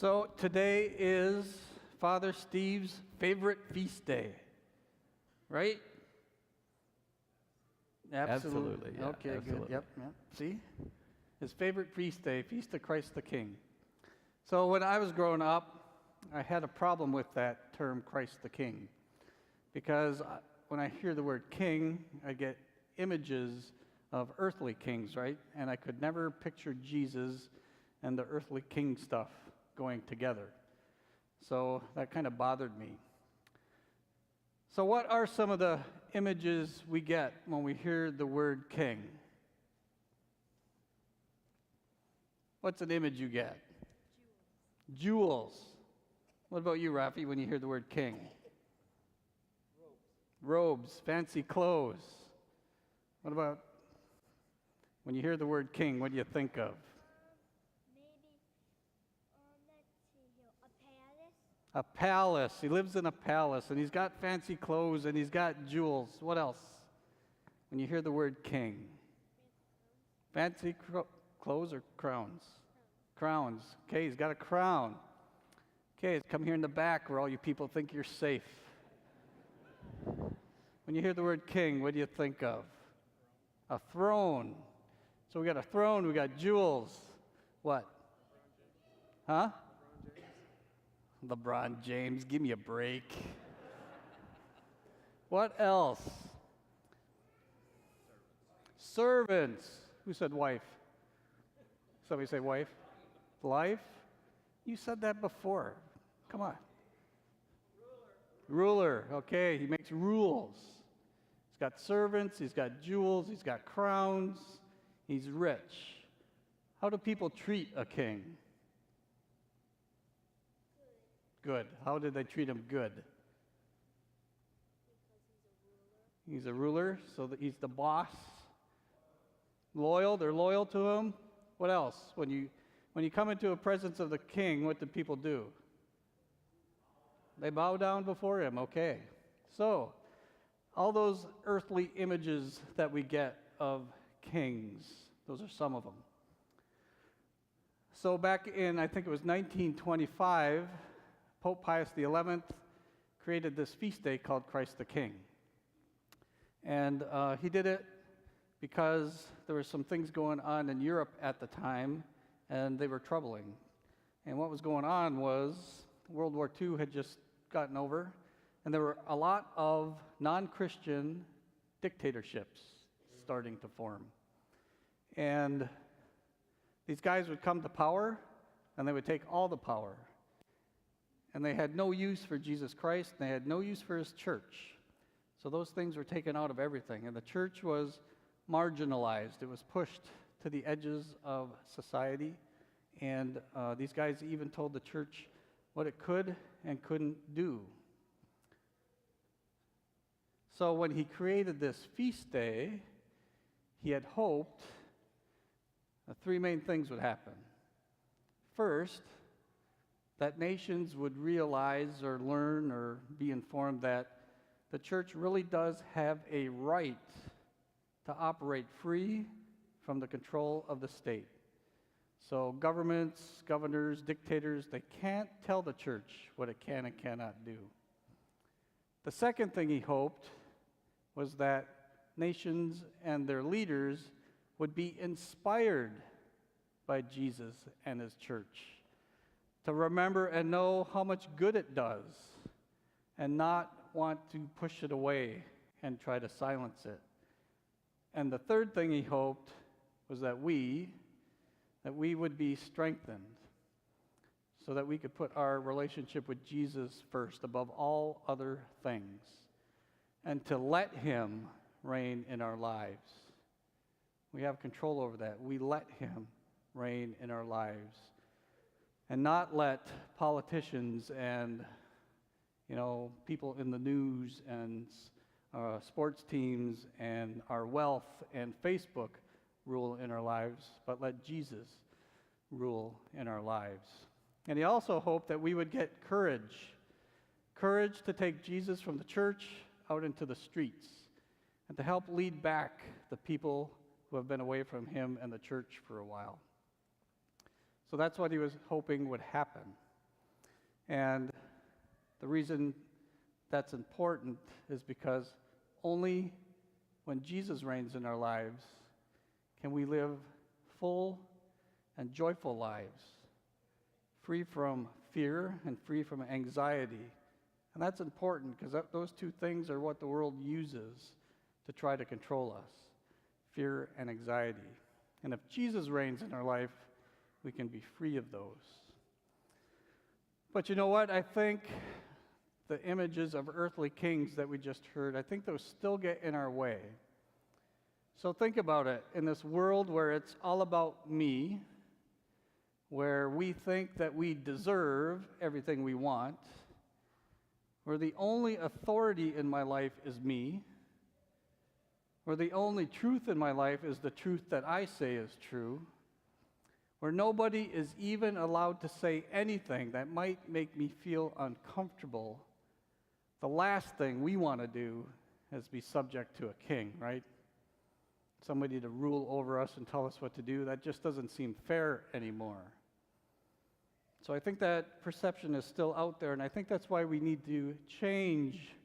So today is Father Steve's favorite feast day, right? Absolutely, yeah, Okay, absolutely. good. Yep. See? His favorite feast day, Feast of Christ the King. So when I was growing up, I had a problem with that term, Christ the King, because when I hear the word king, I get images of earthly kings, right? And I could never picture Jesus and the earthly king stuff going together. So that kind of bothered me. So what are some of the images we get when we hear the word king? What's an image you get? Jewels. What about you, Rafi, when you hear the word king? Robes, fancy clothes. What about when you hear the word king, what do you think of? Maybe, let's see here, a palace. A palace. He lives in a palace, and he's got fancy clothes, and he's got jewels. What else? When you hear the word king? Fancy clothes or crowns? Crowns. Okay, he's got a crown. Okay, come here in the back where all you people think you're safe. When you hear the word king, what do you think of? A throne. So we got a throne, we got jewels. What? Huh? LeBron James, give me a break. What else? Servants. Who said wife? Somebody say wife? Life? You said that before. Come on. Ruler. Okay, he makes rules. He's got servants, he's got jewels, he's got crowns, he's rich. How do people treat a king? Good. How did they treat him good? He's a ruler, so that he's the boss. Loyal, they're loyal to him. What else? When you come into the presence of the king, what do people do? They bow down before him, okay. So, all those earthly images that we get of kings, those are some of them. So back in, I think it was 1925, Pope Pius XI created this feast day called Christ the King. And he did it because there were some things going on in Europe at the time, and they were troubling. And what was going on was World War II had just gotten over, and there were a lot of non-Christian dictatorships starting to form. And these guys would come to power, and they would take all the power. And they had no use for Jesus Christ, and they had no use for his church. So those things were taken out of everything, and the church was marginalized. It was pushed to the edges of society, and these guys even told the church what it could and couldn't do. So when he created this feast day, he had hoped that three main things would happen. First, that nations would realize or learn or be informed that the church really does have a right to operate free from the control of the state. So governments, governors, dictators, they can't tell the church what it can and cannot do. The second thing he hoped was that nations and their leaders would be inspired by Jesus and his church to remember and know how much good it does and not want to push it away and try to silence it. And the third thing he hoped was that we would be strengthened so that we could put our relationship with Jesus first above all other things and to let him reign in our lives. We have control over that. We let him reign in our lives and not let politicians and people in the news and sports teams and our wealth and Facebook rule in our lives, but let Jesus rule in our lives. And he also hoped that we would get courage to take Jesus from the church out into the streets and to help lead back the people who have been away from him and the church for a while. So that's what he was hoping would happen. And the reason that's important is because only when Jesus reigns in our lives can we live full and joyful lives, free from fear and free from anxiety. And that's important because those two things are what the world uses to try to control us, fear and anxiety. And if Jesus reigns in our life, we can be free of those. But you know what? I think the images of earthly kings that we just heard, I think those still get in our way. So think about it. In this world where it's all about me, where we think that we deserve everything we want, where the only authority in my life is me, where the only truth in my life is the truth that I say is true, where nobody is even allowed to say anything that might make me feel uncomfortable, the last thing we want to do is be subject to a king, right? Somebody to rule over us and tell us what to do. That just doesn't seem fair anymore. So I think that perception is still out there, and I think that's why we need to change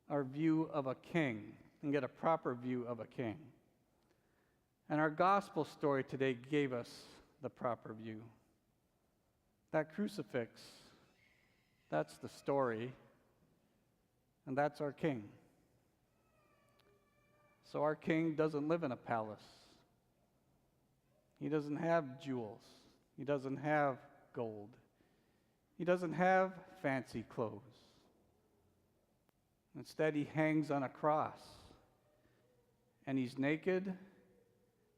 our view of a king and get a proper view of a king. And our gospel story today gave us the proper view. That crucifix, that's the story, and that's our king. So our king doesn't live in a palace. He doesn't have jewels. He doesn't have gold. He doesn't have fancy clothes. Instead, he hangs on a cross. And he's naked,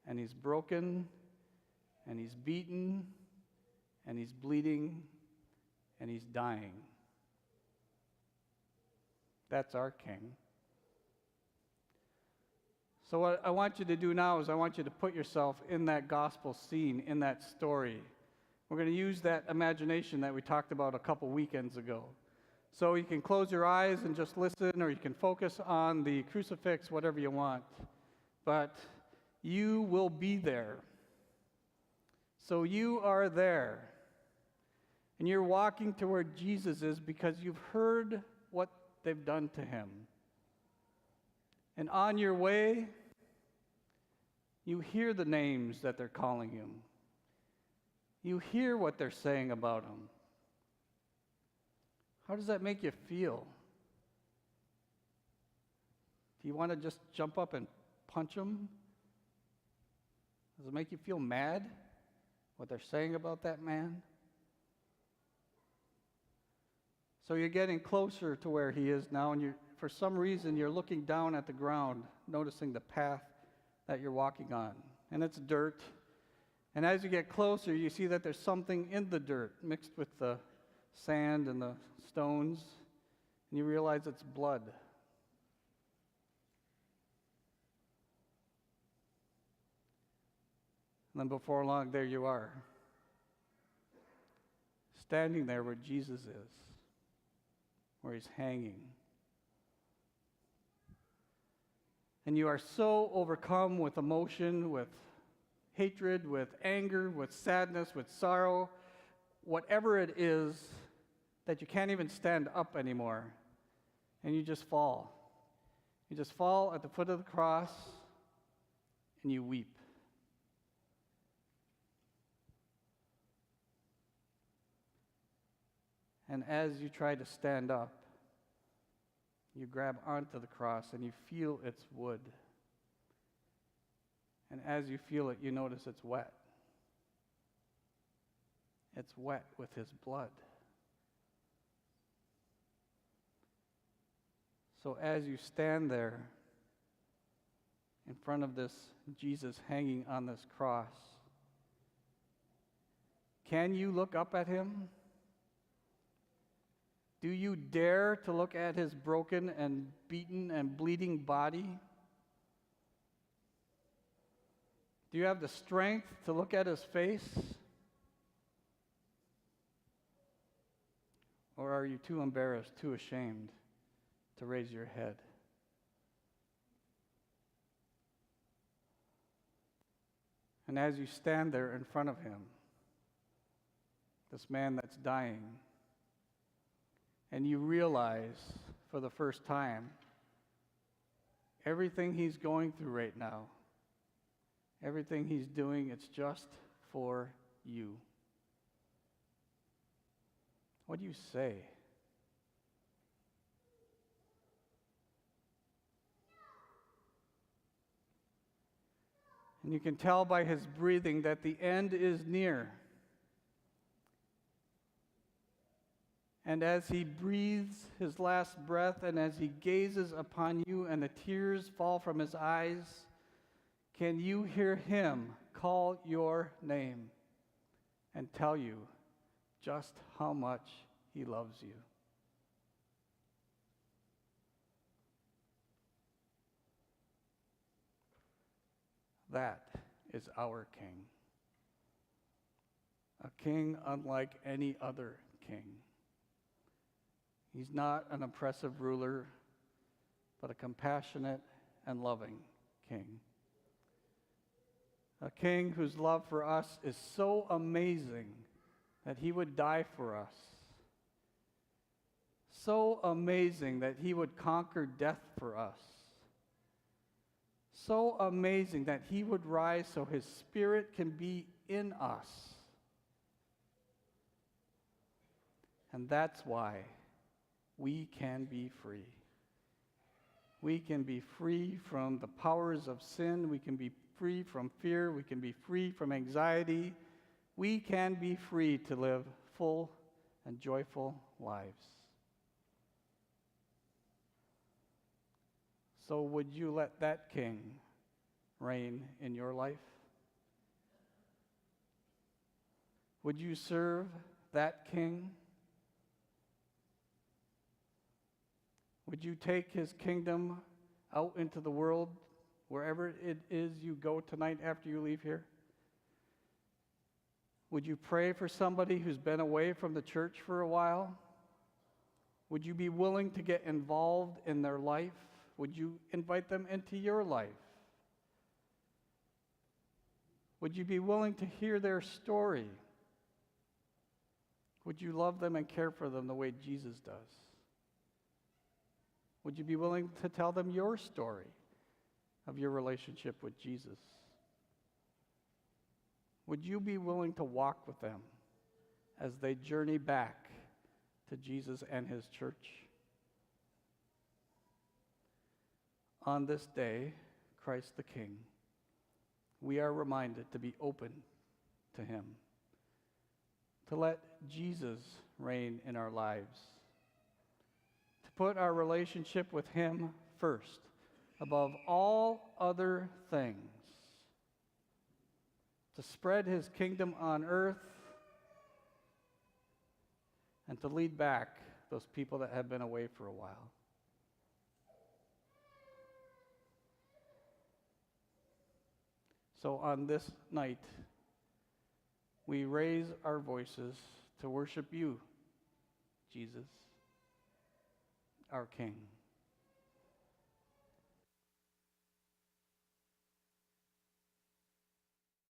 and he's broken, and he's beaten, and he's bleeding, and he's dying. That's our king. So what I want you to do now is I want you to put yourself in that gospel scene, in that story. We're going to use that imagination that we talked about a couple weekends ago. So you can close your eyes and just listen, or you can focus on the crucifix, whatever you want. But you will be there. So you are there. And you're walking to where Jesus is because you've heard what they've done to him. And on your way, you hear the names that they're calling him. You hear what they're saying about him. How does that make you feel? Do you want to just jump up and punch him? Does it make you feel mad, what they're saying about that man? So you're getting closer to where he is now, and for some reason you're looking down at the ground, noticing the path that you're walking on. And it's dirt. And as you get closer, you see that there's something in the dirt mixed with the sand and the stones, and you realize it's blood. And then before long, there you are, standing there where Jesus is, where he's hanging. And you are so overcome with emotion, with hatred, with anger, with sadness, with sorrow, whatever it is, that you can't even stand up anymore. And you just fall. You just fall at the foot of the cross, and you weep. And as you try to stand up, you grab onto the cross and you feel its wood. And as you feel it, you notice it's wet. It's wet with his blood. So as you stand there in front of this Jesus hanging on this cross, can you look up at him? Do you dare to look at his broken and beaten and bleeding body? Do you have the strength to look at his face? Or are you too embarrassed, too ashamed to raise your head? And as you stand there in front of him, this man that's dying, and you realize for the first time everything he's going through right now, everything he's doing, it's just for you. What do you say? And you can tell by his breathing that the end is near. And as he breathes his last breath, and as he gazes upon you and the tears fall from his eyes, can you hear him call your name and tell you just how much he loves you? That is our King. A king unlike any other king. He's not an oppressive ruler, but a compassionate and loving king. A king whose love for us is so amazing that he would die for us. So amazing that he would conquer death for us. So amazing that he would rise so his spirit can be in us. And that's why we can be free. We can be free from the powers of sin. We can be free from fear. We can be free from anxiety. We can be free to live full and joyful lives. So would you let that king reign in your life? Would you serve that king? Would you take his kingdom out into the world, wherever it is you go tonight after you leave here? Would you pray for somebody who's been away from the church for a while? Would you be willing to get involved in their life? Would you invite them into your life? Would you be willing to hear their story? Would you love them and care for them the way Jesus does? Would you be willing to tell them your story of your relationship with Jesus? Would you be willing to walk with them as they journey back to Jesus and his church? On this day, Christ the King, we are reminded to be open to him, to let Jesus reign in our lives, to put our relationship with him first, above all other things, to spread his kingdom on earth, and to lead back those people that have been away for a while. So on this night, we raise our voices to worship you, Jesus, our King.